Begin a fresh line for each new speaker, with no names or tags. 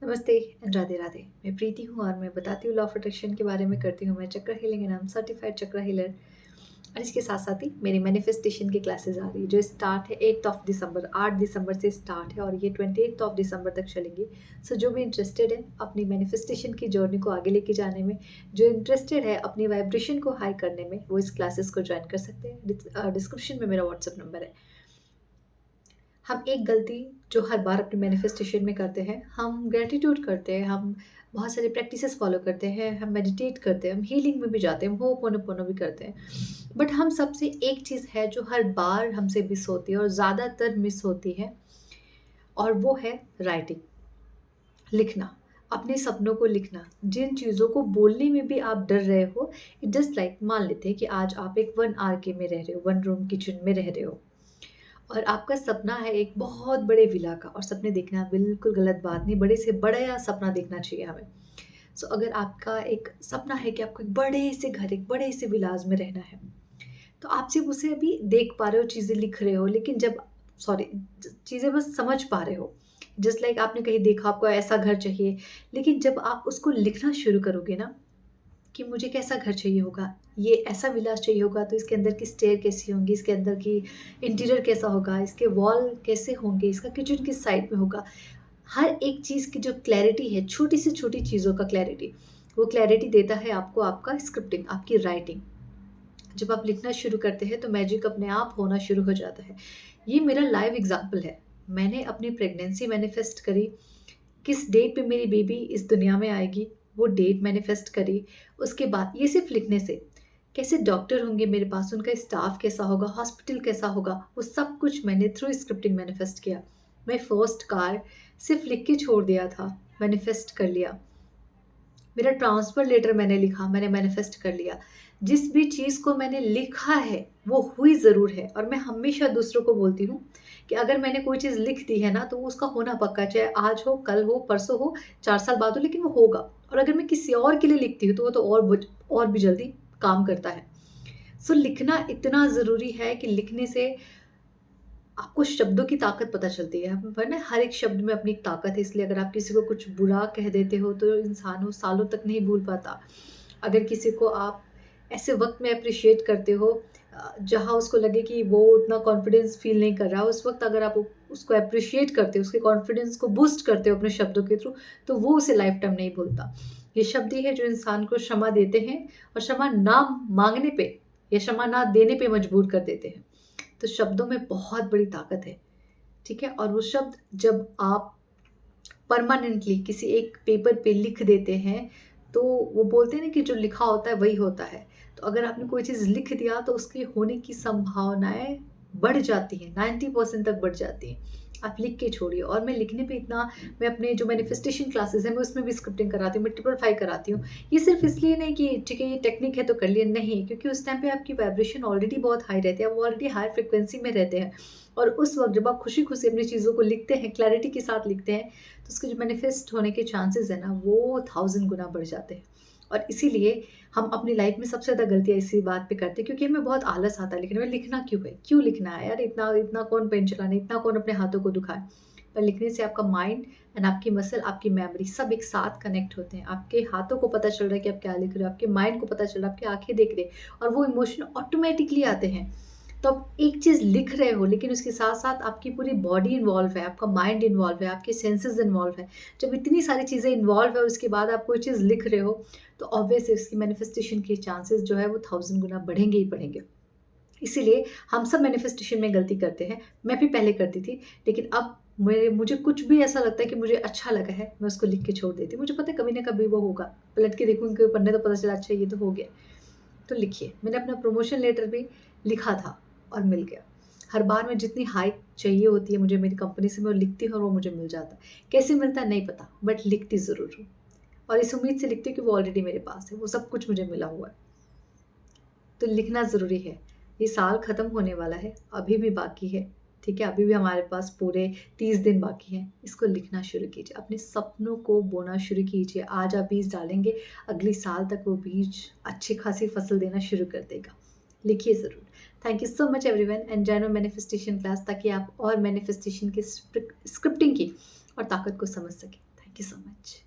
नमस्ते एंड राधे राधे। मैं प्रीति हूँ और मैं बताती हूँ लॉ ऑफ अट्रैक्शन के बारे में करती हूँ मैं चक्र healing and I am certified चक्र हीलर। और इसके साथ साथ ही मेरी मैनिफेस्टेशन की क्लासेस आ रही है जो स्टार्ट है 8 दिसंबर, 8 दिसंबर से स्टार्ट है और ये 28 दिसंबर तक चलेंगी। सो जो भी इंटरेस्टेड है अपनी मैनिफेस्टेशन की जर्नी को आगे लेके जाने में, जो इंटरेस्टेड है अपनी वाइब्रेशन को हाई करने में, वो इस क्लासेस को ज्वाइन कर सकते हैं। डिस्क्रिप्शन में मेरा व्हाट्सएप नंबर है। हम एक गलती जो हर बार अपने मैनिफेस्टेशन में करते हैं, हम ग्रैटिट्यूड करते हैं, हम बहुत सारी प्रैक्टिसेस फॉलो करते हैं, हम मेडिटेट करते हैं, हम हीलिंग में भी जाते हैं, हम होपोनोपोनो भी करते हैं। बट हम सबसे एक चीज़ है जो हर बार हमसे मिस होती है और ज़्यादातर मिस होती है, और वो है राइटिंग, लिखना, अपने सपनों को लिखना। जिन चीज़ों को बोलने में भी आप डर रहे हो, इट जस्ट लाइक मान लेते हैं कि आज आप एक 1 आर में रह रहे हो, 1 रूम किचन में रह रहे हो और आपका सपना है एक बहुत बड़े विला का। और सपने देखना बिल्कुल गलत बात नहीं, बड़े से बड़ा सपना देखना चाहिए हमें। सो अगर आपका एक सपना है कि आपको एक बड़े से घर, एक बड़े से विलाज में रहना है, तो आप सिर्फ उसे अभी देख पा रहे हो, चीज़ें लिख रहे हो, लेकिन जब सॉरी चीज़ें बस समझ पा रहे हो, जस्ट लाइक आपने कहीं देखा आपको ऐसा घर चाहिए, लेकिन जब आप उसको लिखना शुरू करोगे ना कि मुझे कैसा घर चाहिए होगा, ये ऐसा विलास चाहिए होगा, तो इसके अंदर की स्टेयर कैसी होंगी, इसके अंदर की इंटीरियर कैसा होगा, इसके वॉल कैसे होंगे, इसका किचन किस साइड में होगा। हर एक चीज़ की जो क्लैरिटी है, छोटी से छोटी चीज़ों का क्लैरिटी, वो क्लैरिटी देता है आपको आपका स्क्रिप्टिंग, आपकी राइटिंग। जब आप लिखना शुरू करते हैं तो मैजिक अपने आप होना शुरू हो जाता है। ये मेरा लाइव एग्जाम्पल है। मैंने अपनी प्रेगनेंसी मैनिफेस्ट करी, किस डेट पे मेरी बेबी इस दुनिया में आएगी, वो डेट मैनिफेस्ट करी। उसके बाद ये सिर्फ लिखने से, कैसे डॉक्टर होंगे मेरे पास, उनका स्टाफ कैसा होगा, हॉस्पिटल कैसा होगा, वो सब कुछ मैंने थ्रू स्क्रिप्टिंग मैनिफेस्ट किया। मैं फर्स्ट कार सिर्फ लिख के छोड़ दिया था, मैनिफेस्ट कर लिया। मेरा ट्रांसफ़र लेटर मैंने लिखा, मैंने मैनिफेस्ट कर लिया। जिस भी चीज़ को मैंने लिखा है, वो हुई ज़रूर है। और मैं हमेशा दूसरों को बोलती हूँ कि अगर मैंने कोई चीज़ लिख दी है ना, तो वो उसका होना पक्का है, चाहे आज हो, कल हो, परसों हो, 4 साल बाद हो, लेकिन वो होगा। और अगर मैं किसी और के लिए लिखती हूँ, तो वो तो और भी जल्दी काम करता है। सो लिखना इतना ज़रूरी है कि लिखने से आपको शब्दों की ताकत पता चलती है। वरना हर एक शब्द में अपनी एक ताकत है, इसलिए अगर आप किसी को कुछ बुरा कह देते हो तो इंसान वो सालों तक नहीं भूल पाता। अगर किसी को आप ऐसे वक़्त में एप्रिशिएट करते हो जहाँ उसको लगे कि वो उतना कॉन्फिडेंस फ़ील नहीं कर रहा, उस वक़्त अगर आप उसको एप्रिशिएट करते हो, उसके कॉन्फिडेंस को बूस्ट करते हो अपने शब्दों के थ्रू, तो वो उसे लाइफ़ टाइम नहीं भूलता। ये शब्द ही है जो इंसान को क्षमा देते हैं और क्षमा ना माँगने पे या क्षमा ना देने पे मजबूर कर देते हैं। तो शब्दों में बहुत बड़ी ताकत है, ठीक है? और वो शब्द जब आप परमानेंटली किसी एक पेपर पे लिख देते हैं, तो वो बोलते हैं ना कि जो लिखा होता है वही होता है। तो अगर आपने कोई चीज़ लिख दिया तो उसके होने की संभावनाएँ बढ़ जाती हैं, 90% तक बढ़ जाती हैं। आप लिख के छोड़िए। और मैं लिखने पे इतना, मैं अपने जो मैनिफेस्टेशन क्लासेस हैं मैं उसमें भी स्क्रिप्टिंग कराती हूँ, मैं ट्रिपल 5 कराती हूँ। ये सिर्फ़ इसलिए नहीं कि ठीक है ये टेक्निक है तो कर लिया, नहीं, क्योंकि उस टाइम पे आपकी वाइब्रेशन ऑलरेडी बहुत हाई रहती है, आप ऑलरेडी हाई फ्रीक्वेंसी में रहते हैं। और उस वक़्त जब आप खुशी-खुशी अपनी चीज़ों को लिखते हैं, क्लैरिटी के साथ लिखते हैं, तो उसके जो मैनिफेस्ट होने के चांसेस है ना, वो 1000 गुना बढ़ जाते हैं। और इसीलिए हम अपनी लाइफ में सबसे ज़्यादा गलतियाँ इसी बात पे करते हैं, क्योंकि हमें बहुत आलस आता है लिखने में। लिखना क्यों है? क्यों लिखना है यार? इतना इतना कौन पेन चलाने, इतना कौन अपने हाथों को दुखाए? पर लिखने से आपका माइंड एंड आपकी मसल, आपकी मेमोरी सब एक साथ कनेक्ट होते हैं। आपके हाथों को पता चल रहा है कि आप क्या लिख रहे हो, आपके माइंड को पता चल रहा है, आपकी आँखें देख रही हैं और वो इमोशन ऑटोमैटिकली आते हैं। तो आप एक चीज़ लिख रहे हो, लेकिन उसके साथ-साथ आपकी पूरी बॉडी इन्वॉल्व है, आपका माइंड इन्वॉल्व है, आपके सेंसेस इन्वॉल्व है। जब इतनी सारी चीज़ें इन्वॉल्व है और उसके बाद आप कोई चीज़ लिख रहे हो, तो ऑब्वियसली उसकी मैनिफेस्टेशन के चांसेस जो है वो 1000 गुना बढ़ेंगे ही बढ़ेंगे। इसीलिए हम सब मैनिफेस्टेशन में गलती करते हैं। मैं भी पहले करती थी, लेकिन अब मेरे मुझे कुछ भी ऐसा लगता है कि मुझे अच्छा लगा है, मैं उसको लिख के छोड़ देती हूँ। मुझे पता है कभी न कभी वो होगा। पलट के देखूँगी पन्ने तो पता चला अच्छा ये तो हो गया। तो लिखिए, मैंने अपना प्रमोशन लेटर भी लिखा था और मिल गया। हर बार मैं जितनी हाइक चाहिए होती है मुझे मेरी कंपनी से, मैं वो लिखती हूँ और वो मुझे मिल जाता है। कैसे मिलता है नहीं पता, बट लिखती ज़रूर हूँ। और इस उम्मीद से लिखती हूँ कि वो ऑलरेडी मेरे पास है, वो सब कुछ मुझे मिला हुआ है। तो लिखना ज़रूरी है। ये साल ख़त्म होने वाला है, अभी भी बाकी है, ठीक है? अभी भी हमारे पास पूरे 30 दिन बाकी हैं। इसको लिखना शुरू कीजिए, अपने सपनों को बोना शुरू कीजिए। आज आप बीज डालेंगे, अगले साल तक वो बीज अच्छी खासी फसल देना शुरू कर देगा। लिखिए ज़रूर। Thank you so much everyone and join my manifestation class, ताकि आप और मैनिफेस्टेशन की स्क्रिप्टिंग की और ताकत को समझ सकें। Thank you. You so much.